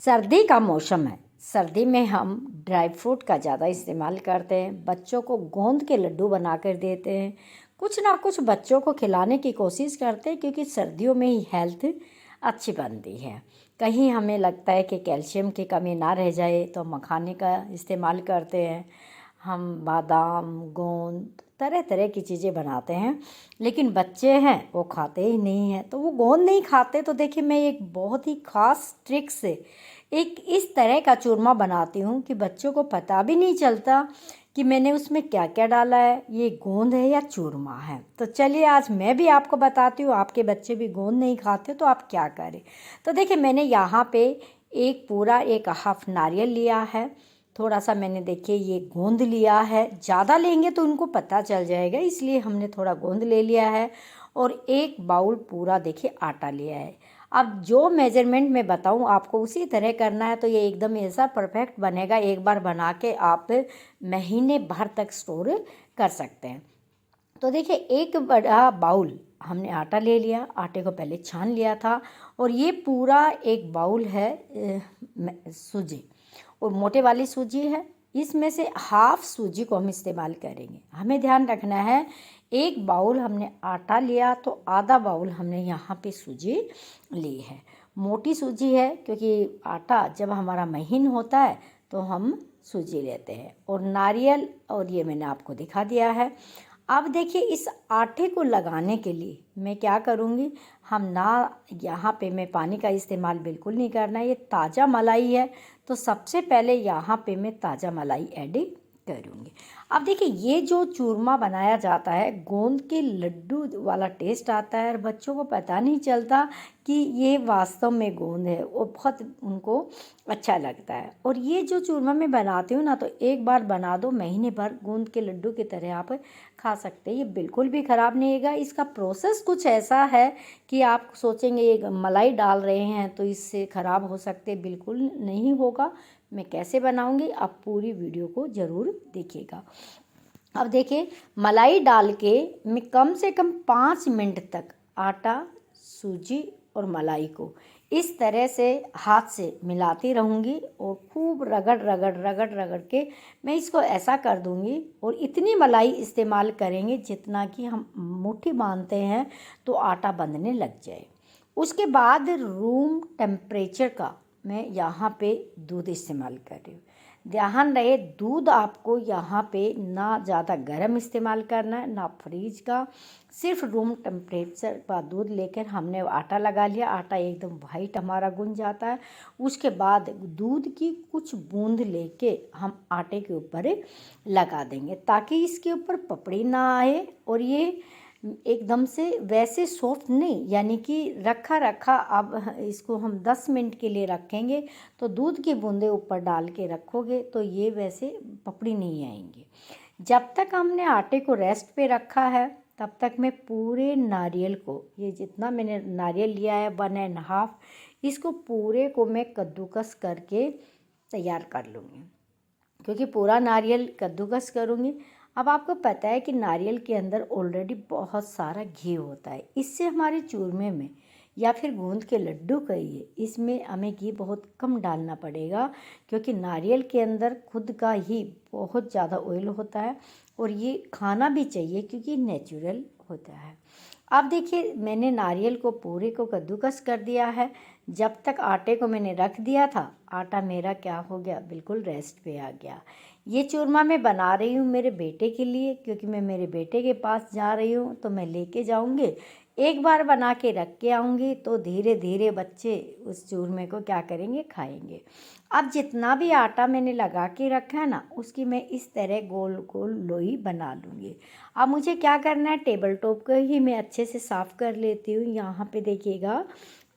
सर्दी का मौसम है। सर्दी में हम ड्राई फ्रूट का ज़्यादा इस्तेमाल करते हैं। बच्चों को गोंद के लड्डू बना कर देते हैं। कुछ ना कुछ बच्चों को खिलाने की कोशिश करते हैं क्योंकि सर्दियों में ही हेल्थ अच्छी बनती है। कहीं हमें लगता है कि कैल्शियम की कमी ना रह जाए तो मखाने का इस्तेमाल करते हैं। हम बादाम, गोंद, तरह तरह की चीज़ें बनाते हैं, लेकिन बच्चे हैं वो खाते ही नहीं हैं। तो वो गोंद नहीं खाते तो देखिए मैं एक बहुत ही ख़ास ट्रिक से एक इस तरह का चूरमा बनाती हूँ कि बच्चों को पता भी नहीं चलता कि मैंने उसमें क्या क्या डाला है, ये गोंद है या चूरमा है। तो चलिए आज मैं भी आपको बताती हूँ। आपके बच्चे भी गोंद नहीं खाते तो आप क्या करें। तो देखिए मैंने यहाँ पे एक हाफ नारियल लिया है। थोड़ा सा मैंने देखिए ये गोंद लिया है। ज़्यादा लेंगे तो उनको पता चल जाएगा, इसलिए हमने थोड़ा गोंद ले लिया है। और एक बाउल पूरा देखिए आटा लिया है। अब जो मेजरमेंट मैं बताऊं आपको उसी तरह करना है, तो ये एकदम ऐसा परफेक्ट बनेगा। एक बार बना के आप महीने भर तक स्टोर कर सकते हैं। तो देखिए एक बड़ा बाउल हमने आटा ले लिया। आटे को पहले छान लिया था। और ये पूरा एक बाउल है सूजी, और मोटे वाली सूजी है। इसमें से हाफ सूजी को हम इस्तेमाल करेंगे। हमें ध्यान रखना है, एक बाउल हमने आटा लिया तो आधा बाउल हमने यहाँ पे सूजी ली है। मोटी सूजी है क्योंकि आटा जब हमारा महीन होता है तो हम सूजी लेते हैं। और नारियल, और ये मैंने आपको दिखा दिया है। अब देखिए इस आटे को लगाने के लिए मैं क्या करूँगी, हम ना यहाँ पे मैं पानी का इस्तेमाल बिल्कुल नहीं करना है। ये ताज़ा मलाई है तो सबसे पहले यहाँ पे मैं ताज़ा मलाई ऐड करूँगी। अब देखिए ये जो चूरमा बनाया जाता है, गोंद के लड्डू वाला टेस्ट आता है और बच्चों को पता नहीं चलता कि ये वास्तव में गोंद है। वो बहुत उनको अच्छा लगता है। और ये जो चूरमा मैं बनाती हूँ ना, तो एक बार बना दो, महीने भर गोंद के लड्डू की तरह आप खा सकते हैं। ये बिल्कुल भी ख़राब नहीं होगा। इसका प्रोसेस कुछ ऐसा है कि आप सोचेंगे ये मलाई डाल रहे हैं तो इससे ख़राब हो सकते, बिल्कुल नहीं होगा। मैं कैसे बनाऊंगी आप पूरी वीडियो को ज़रूर देखिएगा। अब देखिए मलाई डाल के मैं कम से कम 5 मिनट तक आटा, सूजी और मलाई को इस तरह से हाथ से मिलाती रहूँगी और खूब रगड़ रगड़ रगड़ रगड़ के मैं इसको ऐसा कर दूँगी। और इतनी मलाई इस्तेमाल करेंगे जितना कि हम मुट्ठी बांधते हैं तो आटा बंधने लग जाए। उसके बाद रूम टेम्परेचर का मैं यहाँ पे दूध इस्तेमाल कर रही हूँ। ध्यान रहे दूध आपको यहाँ पे ना ज़्यादा गर्म इस्तेमाल करना है ना फ्रीज का, सिर्फ रूम टेम्परेचर का दूध लेकर हमने आटा लगा लिया। आटा एकदम वाइट हमारा गुंज जाता है। उसके बाद दूध की कुछ बूंद लेके हम आटे के ऊपर लगा देंगे ताकि इसके ऊपर पपड़ी ना आए। और ये एकदम से वैसे सॉफ्ट नहीं, यानी कि रखा रखा। अब इसको हम 10 मिनट के लिए रखेंगे तो दूध की बूंदें ऊपर डाल के रखोगे तो ये वैसे पपड़ी नहीं आएंगे। जब तक हमने आटे को रेस्ट पे रखा है तब तक मैं पूरे नारियल को, ये जितना मैंने नारियल लिया है 1.5, इसको पूरे को मैं कद्दूकस करके तैयार कर लूँगी, क्योंकि पूरा नारियल कद्दूकस करूँगी। अब आपको पता है कि नारियल के अंदर ऑलरेडी बहुत सारा घी होता है। इससे हमारे चूरमे में या फिर गोंद के लड्डू कहिए, इसमें हमें घी बहुत कम डालना पड़ेगा, क्योंकि नारियल के अंदर खुद का ही बहुत ज़्यादा ऑयल होता है। और ये खाना भी चाहिए क्योंकि नेचुरल होता है। अब देखिए मैंने नारियल को पूरे को कद्दूकस कर दिया है। जब तक आटे को मैंने रख दिया था, आटा मेरा क्या हो गया, बिल्कुल रेस्ट पे आ गया। ये चूरमा मैं बना रही हूँ मेरे बेटे के लिए, क्योंकि मैं मेरे बेटे के पास जा रही हूँ तो मैं लेके जाऊँगी। एक बार बना के रख के आऊँगी तो धीरे धीरे बच्चे उस चूरमे को क्या करेंगे, खाएंगे। अब जितना भी आटा मैंने लगा के रखा है ना, उसकी मैं इस तरह गोल गोल लोई बना लूँगी। अब मुझे क्या करना है, टेबल टॉप को ही मैं अच्छे से साफ़ कर लेती हूँ। यहाँ पे देखिएगा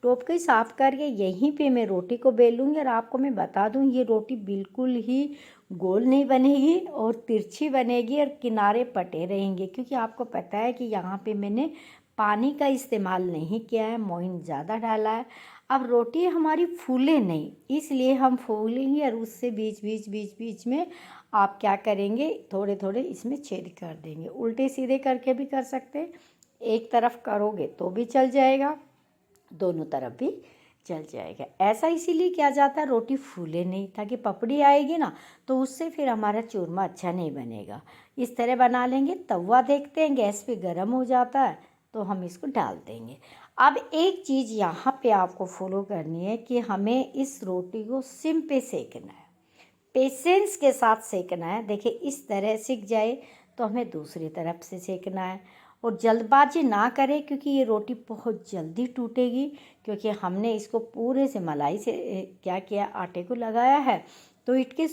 टॉप को ही साफ़ करके यहीं पे मैं रोटी को बेलूँगी। और आपको मैं बता दूँ ये रोटी बिल्कुल ही गोल नहीं बनेगी और तिरछी बनेगी और किनारे पटे रहेंगे, क्योंकि आपको पता है कि यहाँ पे मैंने पानी का इस्तेमाल नहीं किया है, मोइन ज़्यादा डाला है। अब रोटी हमारी फूले नहीं, इसलिए हम फूलेंगे और उससे बीच में आप क्या करेंगे, थोड़े थोड़े इसमें छेद कर देंगे। उल्टे सीधे करके भी कर सकते हैं, एक तरफ करोगे तो भी चल जाएगा, दोनों तरफ भी जल जाएगा। ऐसा इसीलिए किया जाता है रोटी फूले नहीं, ताकि पपड़ी आएगी ना तो उससे फिर हमारा चूरमा अच्छा नहीं बनेगा। इस तरह बना लेंगे। तवा देखते हैं गैस पे गर्म हो जाता है तो हम इसको डाल देंगे। अब एक चीज़ यहाँ पे आपको फॉलो करनी है कि हमें इस रोटी को सिम पे सेकना है, पेशेंस के साथ सेकना है। देखिए इस तरह सिक जाए तो हमें दूसरी तरफ से सेकना है, और जल्दबाजी ना करें क्योंकि ये रोटी बहुत जल्दी टूटेगी, क्योंकि हमने इसको पूरे से मलाई से क्या किया, आटे को लगाया है, तो इसके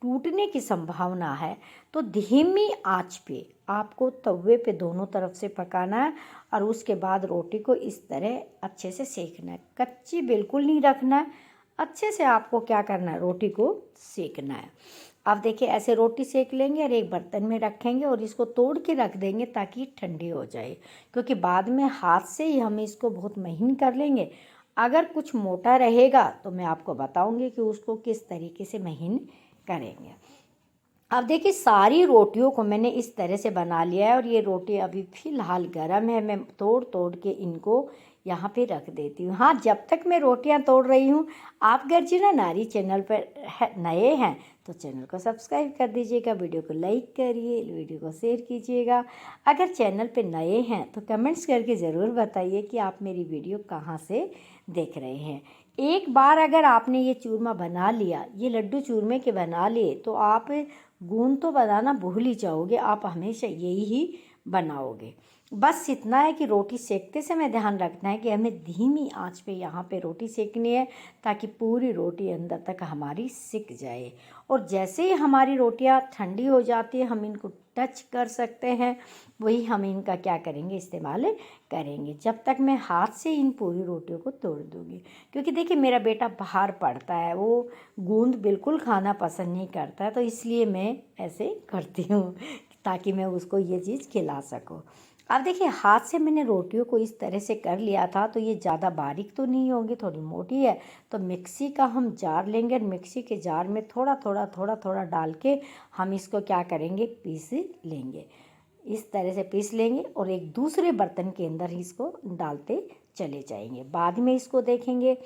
टूटने की संभावना है। तो धीमी आंच पे आपको तवे पे दोनों तरफ से पकाना है, और उसके बाद रोटी को इस तरह अच्छे से सेकना है। कच्ची बिल्कुल नहीं रखना है, अच्छे से आपको क्या करना है, रोटी को सेकना है। अब देखिए ऐसे रोटी सेक लेंगे और एक बर्तन में रखेंगे और इसको तोड़ के रख देंगे ताकि ठंडी हो जाए, क्योंकि बाद में हाथ से ही हम इसको बहुत महीन कर लेंगे। अगर कुछ मोटा रहेगा तो मैं आपको बताऊंगी कि उसको किस तरीके से महीन करेंगे। अब देखिए सारी रोटियों को मैंने इस तरह से बना लिया है, और ये रोटी अभी फ़िलहाल गर्म है। मैं तोड़ तोड़ के इनको यहाँ पे रख देती हूँ। हाँ, जब तक मैं रोटियाँ तोड़ रही हूँ, आप अगर जिना नारी चैनल पर नए हैं तो चैनल को सब्सक्राइब कर दीजिएगा, वीडियो को लाइक करिए, वीडियो को शेयर कीजिएगा। अगर चैनल पे नए हैं तो कमेंट्स करके ज़रूर बताइए कि आप मेरी वीडियो कहाँ से देख रहे हैं। एक बार अगर आपने ये चूरमा बना लिया, ये लड्डू चूरमे के बना लिए, तो आप गूंद तो बनाना भूल ही जाओगे, आप हमेशा यही ही बनाओगे। बस इतना है कि रोटी सेकते समय ध्यान रखना है कि हमें धीमी आंच पे यहाँ पे रोटी सेकनी है, ताकि पूरी रोटी अंदर तक हमारी सिक जाए। और जैसे ही हमारी रोटियाँ ठंडी हो जाती है, हम इनको टच कर सकते हैं, वही हम इनका क्या करेंगे, इस्तेमाल करेंगे। जब तक मैं हाथ से इन पूरी रोटियों को तोड़ दूँगी, क्योंकि देखिए मेरा बेटा बाहर पढ़ता है, वो गूंद बिल्कुल खाना पसंद नहीं करता है, तो इसलिए मैं ऐसे करती हूँ ताकि मैं उसको ये चीज़ खिला सकूँ। अब देखिए हाथ से मैंने रोटियों को इस तरह से कर लिया था, तो ये ज़्यादा बारीक तो नहीं होगी, थोड़ी मोटी है। तो मिक्सी का हम जार लेंगे, और मिक्सी के जार में थोड़ा थोड़ा डाल के हम इसको क्या करेंगे, पीस लेंगे। इस तरह से पीस लेंगे और एक दूसरे बर्तन के अंदर इसको डालते चले जाएंगे। बाद में इसको देखेंगे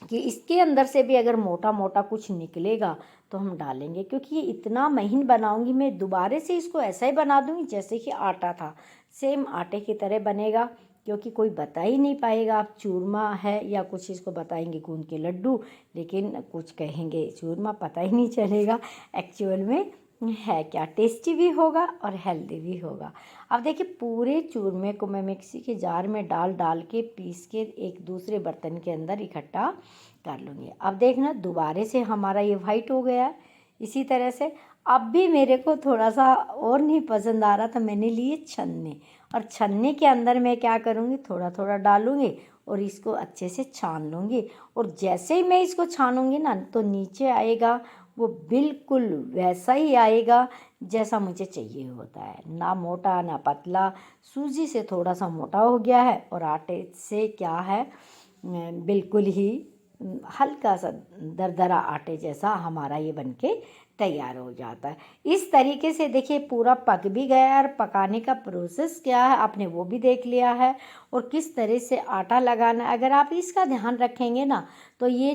कि इसके अंदर से भी अगर मोटा मोटा कुछ निकलेगा तो हम डालेंगे, क्योंकि ये इतना महीन बनाऊंगी मैं, दोबारा से इसको ऐसा ही बना दूंगी जैसे कि आटा था, सेम आटे की तरह बनेगा, क्योंकि कोई बता ही नहीं पाएगा आप चूरमा है या कुछ इसको बताएंगे गूंद के लड्डू, लेकिन कुछ कहेंगे चूरमा, पता ही नहीं चलेगा एक्चुअल में है क्या। टेस्टी भी होगा और हेल्दी भी होगा। अब देखिए पूरे चूरमे को मैं मिक्सी के जार में डाल के पीस के एक दूसरे बर्तन के अंदर इकट्ठा कर लूँगी। अब देखना दोबारे से हमारा ये वाइट हो गया। इसी तरह से अब भी मेरे को थोड़ा सा और नहीं पसंद आ रहा, तो मैंने लिए छन्ने, और छन्ने के अंदर मैं क्या करूँगी, थोड़ा थोड़ा डालूँगी और इसको अच्छे से छान लूँगी। और जैसे ही मैं इसको छानूँगी ना, तो नीचे आएगा वो बिल्कुल वैसा ही आएगा जैसा मुझे चाहिए होता है, ना मोटा ना पतला। सूजी से थोड़ा सा मोटा हो गया है, और आटे से क्या है, बिल्कुल ही हल्का सा दरदरा आटे जैसा हमारा ये बनके तैयार हो जाता है। इस तरीके से देखिए पूरा पक भी गया है, और पकाने का प्रोसेस क्या है आपने वो भी देख लिया है, और किस तरह से आटा लगाना। अगर आप इसका ध्यान रखेंगे ना, तो ये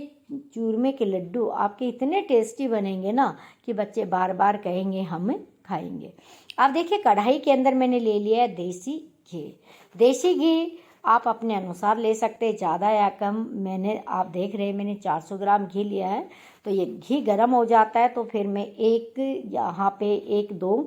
चूरमे के लड्डू आपके इतने टेस्टी बनेंगे ना कि बच्चे बार बार कहेंगे हम खाएंगे। अब देखिए कढ़ाई के अंदर मैंने ले लिया है देसी घी। देसी घी आप अपने अनुसार ले सकते हैं, ज़्यादा या कम। आप देख रहे हैं मैंने 400 ग्राम घी लिया है। तो ये घी गर्म हो जाता है तो फिर मैं यहाँ पे एक दो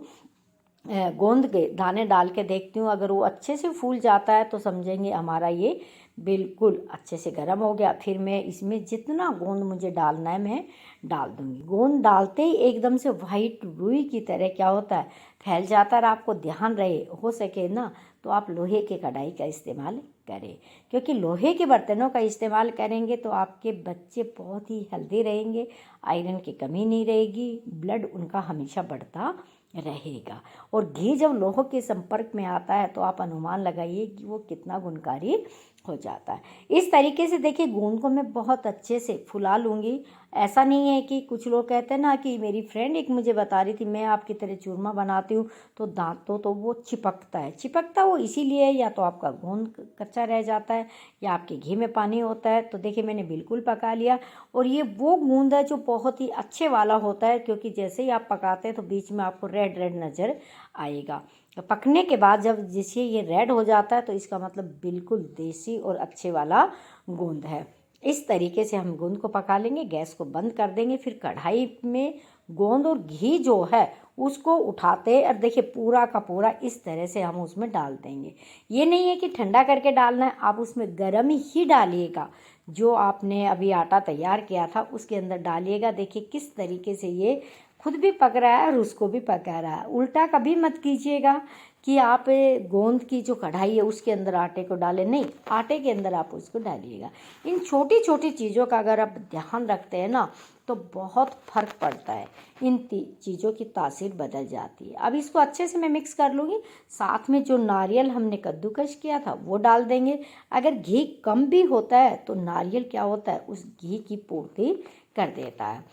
गोंद के दाने डाल के देखती हूँ। अगर वो अच्छे से फूल जाता है तो समझेंगे हमारा ये बिल्कुल अच्छे से गर्म हो गया। फिर मैं इसमें जितना गोंद मुझे डालना है मैं डाल दूँगी। गोंद डालते ही एकदम से वाइट रुई की तरह क्या होता है, फैल जाता है। और आपको ध्यान रहे, हो सके ना तो आप लोहे के कढ़ाई का इस्तेमाल करें, क्योंकि लोहे के बर्तनों का इस्तेमाल करेंगे तो आपके बच्चे बहुत ही हेल्दी रहेंगे, आयरन की कमी नहीं रहेगी, ब्लड उनका हमेशा बढ़ता रहेगा। और घी जब लोह के संपर्क में आता है तो आप अनुमान लगाइए कि वो कितना गुणकारी हो जाता है। इस तरीके से देखिए गोंद को मैं बहुत अच्छे से फुला लूँगी। ऐसा नहीं है कि कुछ लोग कहते हैं ना कि मेरी फ्रेंड एक मुझे बता रही थी मैं आपकी तरह चूरमा बनाती हूँ तो दांतों तो वो चिपकता है। चिपकता वो इसीलिए या तो आपका गोंद कच्चा रह जाता है या आपके घी में पानी होता है। तो देखिए मैंने बिल्कुल पका लिया और ये वो गूंद है जो बहुत ही अच्छे वाला होता है, क्योंकि जैसे ही आप पकाते हैं तो बीच में आपको रेड रेड नज़र आएगा। पकने के बाद जब जैसे ये रेड हो जाता है तो इसका मतलब बिल्कुल देसी और अच्छे वाला गूंद है। इस तरीके से हम गूंद को पका लेंगे, गैस को बंद कर देंगे। फिर कढ़ाई में गोंद और घी जो है उसको उठाते और देखिए पूरा का पूरा इस तरह से हम उसमें डाल देंगे। ये नहीं है कि ठंडा करके डालना है, आप उसमें गर्म ही डालिएगा। जो आपने अभी आटा तैयार किया था उसके अंदर डालिएगा। देखिए किस तरीके से ये खुद भी पक रहा है और उसको भी पका रहा है। उल्टा कभी मत कीजिएगा कि आप गोंद की जो कढ़ाई है उसके अंदर आटे को डालें, नहीं, आटे के अंदर आप उसको डालिएगा। इन छोटी छोटी चीज़ों का अगर आप ध्यान रखते हैं ना तो बहुत फ़र्क पड़ता है, इन चीज़ों की तासीर बदल जाती है। अब इसको अच्छे से मैं मिक्स कर लूँगी। साथ में जो नारियल हमने कद्दूकस किया था वो डाल देंगे। अगर घी कम भी होता है तो नारियल क्या होता है उस घी की पूर्ति कर देता है।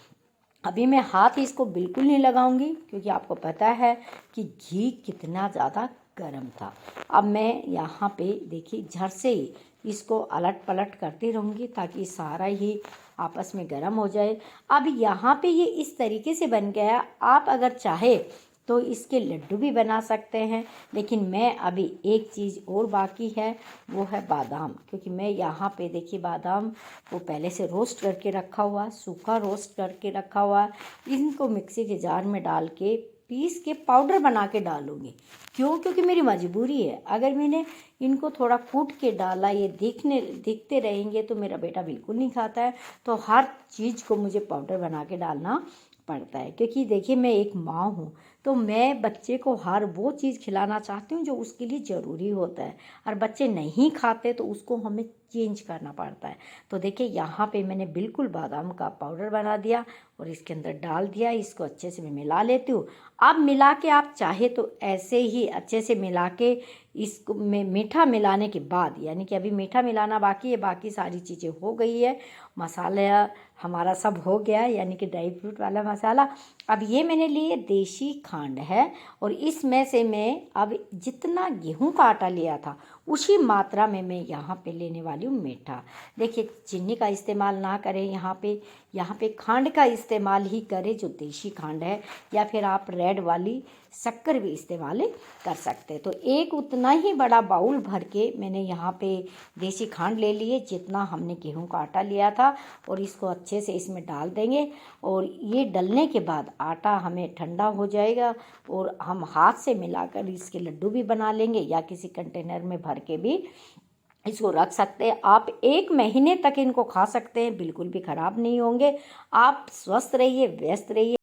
अभी मैं हाथ इसको बिल्कुल नहीं लगाऊंगी क्योंकि आपको पता है कि घी कितना ज़्यादा गर्म था। अब मैं यहाँ पे देखिए झट से ही इसको अलट पलट करती रहूँगी ताकि सारा ही आपस में गर्म हो जाए। अब यहाँ पे ये इस तरीके से बन गया। आप अगर चाहे तो इसके लड्डू भी बना सकते हैं, लेकिन मैं अभी एक चीज़ और बाकी है वो है बादाम, क्योंकि मैं यहाँ पे देखिए बादाम को पहले से रोस्ट करके रखा हुआ, सूखा रोस्ट करके रखा हुआ। इनको मिक्सी के जार में डाल के पीस के पाउडर बना के डालूँगी। क्यों? क्योंकि मेरी मजबूरी है। अगर मैंने इनको थोड़ा कूट के डाला, ये दिखते रहेंगे तो मेरा बेटा बिल्कुल नहीं खाता है। तो हर चीज़ को मुझे पाउडर बना के डालना पड़ता है, क्योंकि देखिए मैं एक माँ हूँ तो मैं बच्चे को हर वो चीज़ खिलाना चाहती हूँ जो उसके लिए ज़रूरी होता है, और बच्चे नहीं खाते तो उसको हमें चेंज करना पड़ता है। तो देखिए यहाँ पे मैंने बिल्कुल बादाम का पाउडर बना दिया और इसके अंदर डाल दिया। इसको अच्छे से मैं मिला लेती हूँ। अब मिला के आप चाहे तो ऐसे ही अच्छे से मिला के इसको में मीठा मिलाने के बाद, यानी कि अभी मीठा मिलाना बाकी है, बाकी सारी चीज़ें हो गई है, मसाला हमारा सब हो गया, यानी कि ड्राई फ्रूट वाला मसाला। अब ये मैंने लिए देसी खांड है और इसमें से मैं अब जितना गेहूं का आटा लिया था उसी मात्रा में मैं यहाँ पे लेने वाली हूँ मीठा। देखिए चीनी का इस्तेमाल ना करें, यहाँ पे खांड का इस्तेमाल ही करें जो देसी खांड है, या फिर आप रेड वाली शक्कर भी इस्तेमाल कर सकते हैं। तो एक उतना ही बड़ा बाउल भर के मैंने यहाँ पे देसी खांड ले लिए जितना हमने गेहूं का आटा लिया था, और इसको अच्छे से इसमें डाल देंगे। और ये डलने के बाद आटा हमें ठंडा हो जाएगा और हम हाथ से मिलाकर इसके लड्डू भी बना लेंगे, या किसी कंटेनर में भर के भी इसको रख सकते हैं। आप 1 महीने तक इनको खा सकते हैं, बिल्कुल भी ख़राब नहीं होंगे। आप स्वस्थ रहिए, व्यस्त रहिए।